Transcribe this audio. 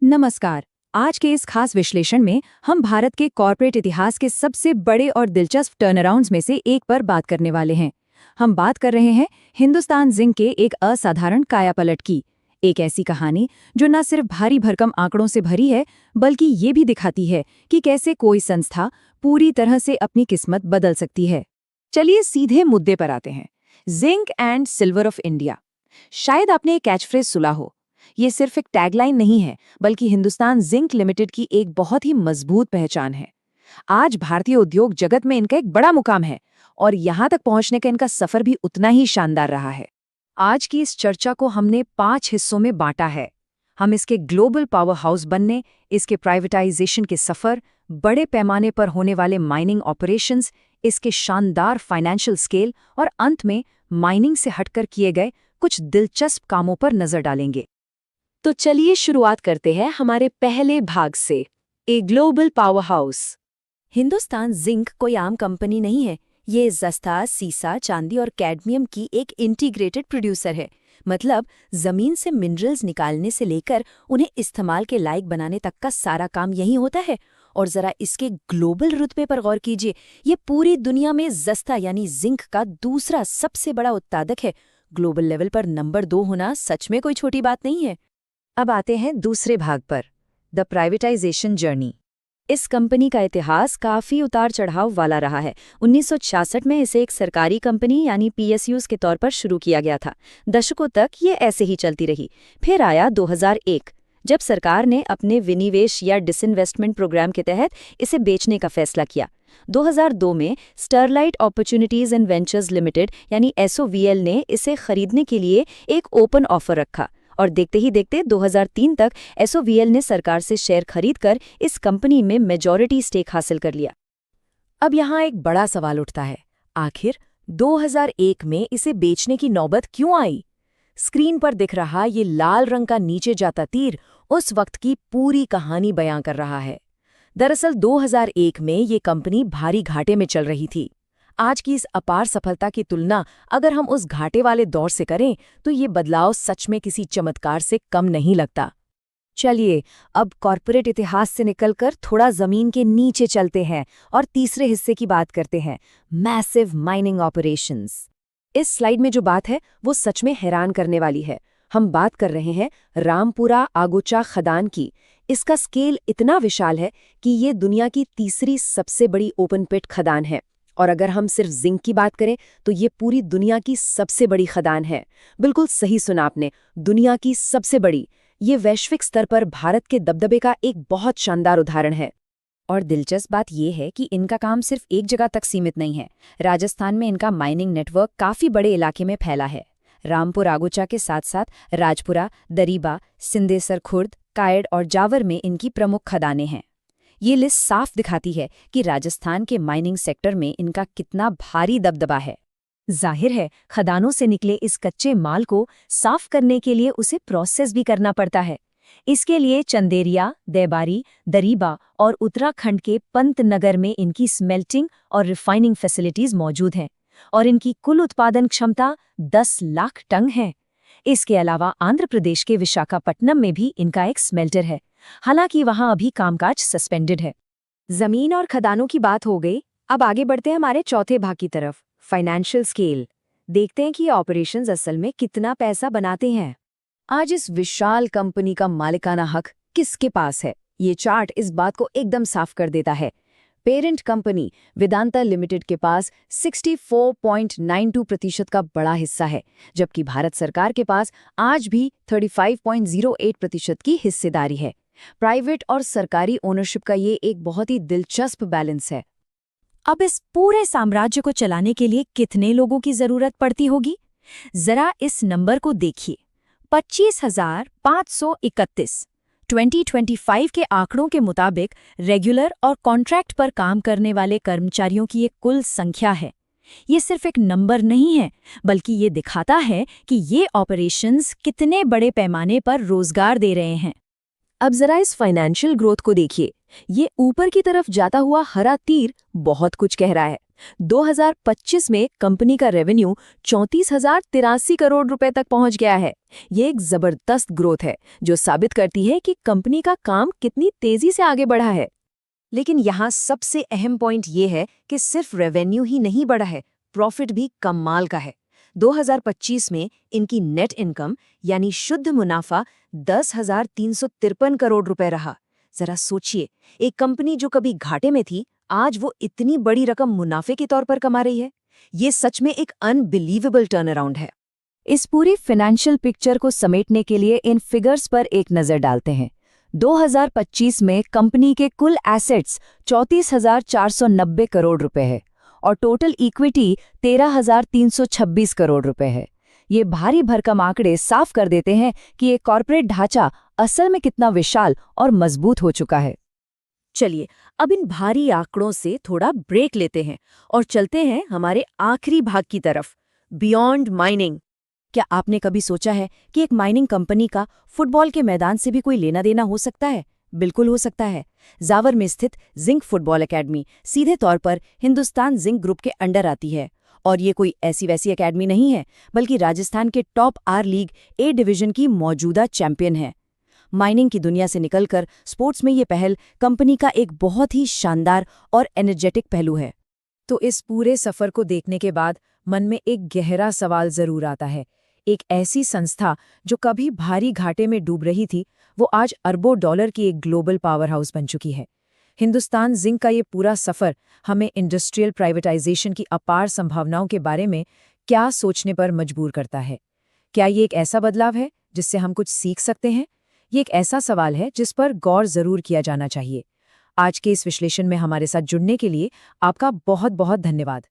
नमस्कार। आज के इस खास विश्लेषण में हम भारत के कॉर्पोरेट इतिहास के सबसे बड़े और दिलचस्प टर्नअराउंड्स में से एक पर बात करने वाले हैं। हम बात कर रहे हैं हिंदुस्तान जिंक के एक असाधारण कायापलट की। एक ऐसी कहानी जो न सिर्फ भारी भरकम आंकड़ों से भरी है, बल्कि ये भी दिखाती है कि कैसे कोई संस्था पूरी तरह से अपनी किस्मत बदल सकती है। चलिए सीधे मुद्दे पर आते हैं। Zinc and silver of India. शायद आपने एक कैचफ्रेज सुना हो। ये सिर्फ एक टैगलाइन नहीं है, बल्कि हिंदुस्तान जिंक लिमिटेड की एक बहुत ही मजबूत पहचान है। आज भारतीय उद्योग जगत में इनका एक बड़ा मुकाम है और यहाँ तक पहुँचने का इनका सफर भी उतना ही शानदार रहा है। आज की इस चर्चा को हमने 5 हिस्सों में बांटा है। हम इसके ग्लोबल पावर हाउस बनने, इसके प्राइवेटाइजेशन के सफर, बड़े पैमाने पर होने वाले माइनिंग ऑपरेशंस, इसके शानदार फाइनेंशियल स्केल और अंत में माइनिंग से हटकर किए गए कुछ दिलचस्प कामों पर नजर डालेंगे। तो चलिए शुरुआत करते हैं हमारे पहले भाग से, a global powerhouse. Hindustan zinc कोई आम कंपनी नहीं है। ये जस्ता, सीसा, चांदी और कैडमियम की एक इंटीग्रेटेड प्रोड्यूसर है। मतलब जमीन से मिनरल्स निकालने से लेकर उन्हें इस्तेमाल के लायक बनाने तक का सारा काम यही होता है। और जरा इसके ग्लोबल रुतबे पर गौर कीजिए। ये पूरी दुनिया में जस्ता यानी जिंक का दूसरा सबसे बड़ा उत्पादक है। ग्लोबल लेवल पर नंबर 2 होना सच में कोई छोटी बात नहीं है। अब आते हैं दूसरे भाग पर, द प्राइवेटाइजेशन जर्नी। इस कंपनी का इतिहास काफी उतार चढ़ाव वाला रहा है। 1966 में इसे एक सरकारी कंपनी यानी PSUs के तौर पर शुरू किया गया था। दशकों तक ये ऐसे ही चलती रही। फिर आया 2001, जब सरकार ने अपने विनिवेश या डिसइन्वेस्टमेंट प्रोग्राम के तहत इसे बेचने का फैसला किया। 2002 में Sterlite opportunities and ventures limited यानी SOVL ने इसे खरीदने के लिए एक ओपन ऑफर रखा और देखते ही देखते 2003 तक SOVL ने सरकार से शेयर खरीदकर इस कंपनी में मेजॉरिटी स्टेक हासिल कर लिया। अब यहाँ एक बड़ा सवाल उठता है, आखिर 2001 में इसे बेचने की नौबत क्यों आई? स्क्रीन पर दिख रहा ये लाल रंग का नीचे जाता तीर उस वक्त की पूरी कहानी बयां कर रहा है। दरअसल 2001 में ये कंपनी भारी घाटे में चल रही थी। आज की इस अपार सफलता की तुलना अगर हम उस घाटे वाले दौर से करें तो ये बदलाव सच में किसी चमत्कार से कम नहीं लगता। चलिए अब कॉर्पोरेट इतिहास से निकलकर थोड़ा जमीन के नीचे चलते हैं और तीसरे हिस्से की बात करते हैं, मैसिव माइनिंग ऑपरेशंस। इस स्लाइड में जो बात है वो सच में हैरान करने वाली है। हम बात कर रहे हैं रामपुरा आगोचा खदान की। इसका स्केल इतना विशाल है कि ये दुनिया की तीसरी सबसे बड़ी ओपन पिट खदान है। और अगर हम सिर्फ जिंक की बात करें तो ये पूरी दुनिया की सबसे बड़ी खदान है। बिल्कुल सही सुना आपने, दुनिया की सबसे बड़ी। ये वैश्विक स्तर पर भारत के दबदबे का एक बहुत शानदार उदाहरण है। और दिलचस्प बात यह है कि इनका काम सिर्फ एक जगह तक सीमित नहीं है। राजस्थान में इनका माइनिंग नेटवर्क काफी बड़े इलाके में फैला है। रामपुर आगोचा के साथ साथ राजपुरा, दरीबा, सिंदेसर खुर्द, कायड़ और जावर में इनकी प्रमुख खदानें हैं। ये लिस्ट साफ दिखाती है कि राजस्थान के माइनिंग सेक्टर में इनका कितना भारी दबदबा है। जाहिर है खदानों से निकले इस कच्चे माल को साफ करने के लिए उसे प्रोसेस भी करना पड़ता है। इसके लिए चंदेरिया, देबारी, दरीबा और उत्तराखंड के पंतनगर में इनकी स्मेल्टिंग और रिफाइनिंग फैसिलिटीज मौजूद हैं और इनकी कुल उत्पादन क्षमता 10 लाख टन है। इसके अलावा आंध्र प्रदेश के विशाखापट्टनम में भी इनका एक स्मेल्टर है, हालांकि वहां अभी कामकाज सस्पेंडेड है। जमीन और खदानों की बात हो गई, अब आगे बढ़ते हैं हमारे चौथे भाग की तरफ, फाइनेंशियल स्केल। देखते हैं कि ऑपरेशंस असल में कितना पैसा बनाते हैं। आज इस विशाल कंपनी का मालिकाना हक किसके पास है? ये चार्ट इस बात को एकदम साफ कर देता है। पेरेंट कंपनी वेदांता लिमिटेड के पास 64.92% का बड़ा हिस्सा है, जबकि भारत सरकार के पास आज भी 35.08% की हिस्सेदारी है। प्राइवेट और सरकारी ओनरशिप का ये एक बहुत ही दिलचस्प बैलेंस है। अब इस पूरे साम्राज्य को चलाने के लिए कितने लोगों की जरूरत पड़ती होगी? जरा इस नंबर को देखिए, 25,531। 2025 के आंकड़ों के मुताबिक रेगुलर और कॉन्ट्रैक्ट पर काम करने वाले कर्मचारियों की ये कुल संख्या है। ये सिर्फ एक नंबर नहीं है, बल्कि ये दिखाता है कि ये ऑपरेशंस कितने बड़े पैमाने पर रोजगार दे रहे हैं। अब जरा इस फाइनेंशियल ग्रोथ को देखिए। ये ऊपर की तरफ जाता हुआ हरा तीर बहुत कुछ कह रहा है। 2025 में कंपनी का रेवेन्यू 34,083 करोड़ रुपए तक पहुंच गया है। ये एक जबरदस्त ग्रोथ है जो साबित करती है कि कंपनी का काम कितनी तेजी से आगे बढ़ा है। लेकिन यहाँ सबसे अहम पॉइंट ये है कि सिर्फ रेवेन्यू ही नहीं बढ़ा है, प्रॉफिट भी कमाल का है। 2025 में इनकी नेट इनकम यानी शुद्ध मुनाफा 10,353 करोड़ रुपए रहा। जरा सोचिए, एक कंपनी जो कभी घाटे में थी आज वो इतनी बड़ी रकम मुनाफे के तौर पर कमा रही है। ये सच में एक अनबिलीवेबल टर्न अराउंड है। इस पूरी फाइनेंशियल पिक्चर को समेटने के लिए इन फिगर्स पर एक नजर डालते हैं। 2025 में कंपनी के कुल एसेट्स 34,490 करोड़ रुपए है और टोटल इक्विटी 13,326 करोड़ रुपए है। ये भारी भरकम आंकड़े साफ कर देते हैं कि ये कॉर्पोरेट ढांचा असल में कितना विशाल और मजबूत हो चुका है। चलिए अब इन भारी आंकड़ों से थोड़ा ब्रेक लेते हैं और चलते हैं हमारे आखिरी भाग की तरफ, बियॉन्ड माइनिंग। क्या आपने कभी सोचा है कि एक माइनिंग कंपनी का फुटबॉल के मैदान से भी कोई लेना देना हो सकता है? बिल्कुल हो सकता है। जावर में स्थित जिंक फुटबॉल एकेडमी सीधे तौर पर हिंदुस्तान जिंक ग्रुप के अंडर आती है और ये कोई ऐसी वैसी एकेडमी नहीं है, बल्कि राजस्थान के top R league A division की मौजूदा चैंपियन है। माइनिंग की दुनिया से निकलकर स्पोर्ट्स में ये पहल कंपनी का एक बहुत ही शानदार और एनर्जेटिक पहलू है। तो इस पूरे सफर को देखने के बाद मन में एक गहरा सवाल जरूर आता है। एक ऐसी संस्था जो कभी भारी घाटे में डूब रही थी, वो आज अरबों डॉलर की एक ग्लोबल पावर हाउस बन चुकी है। हिंदुस्तान जिंक का ये पूरा सफर हमें इंडस्ट्रियल प्राइवेटाइजेशन की अपार संभावनाओं के बारे में क्या सोचने पर मजबूर करता है। क्या ये एक ऐसा बदलाव है जिससे हम कुछ सीख सकते हैं? ये एक ऐसा सवाल है जिस पर गौर जरूर किया जाना चाहिए। आज के इस विश्लेषण में हमारे साथ जुड़ने के लिए आपका बहुत बहुत धन्यवाद।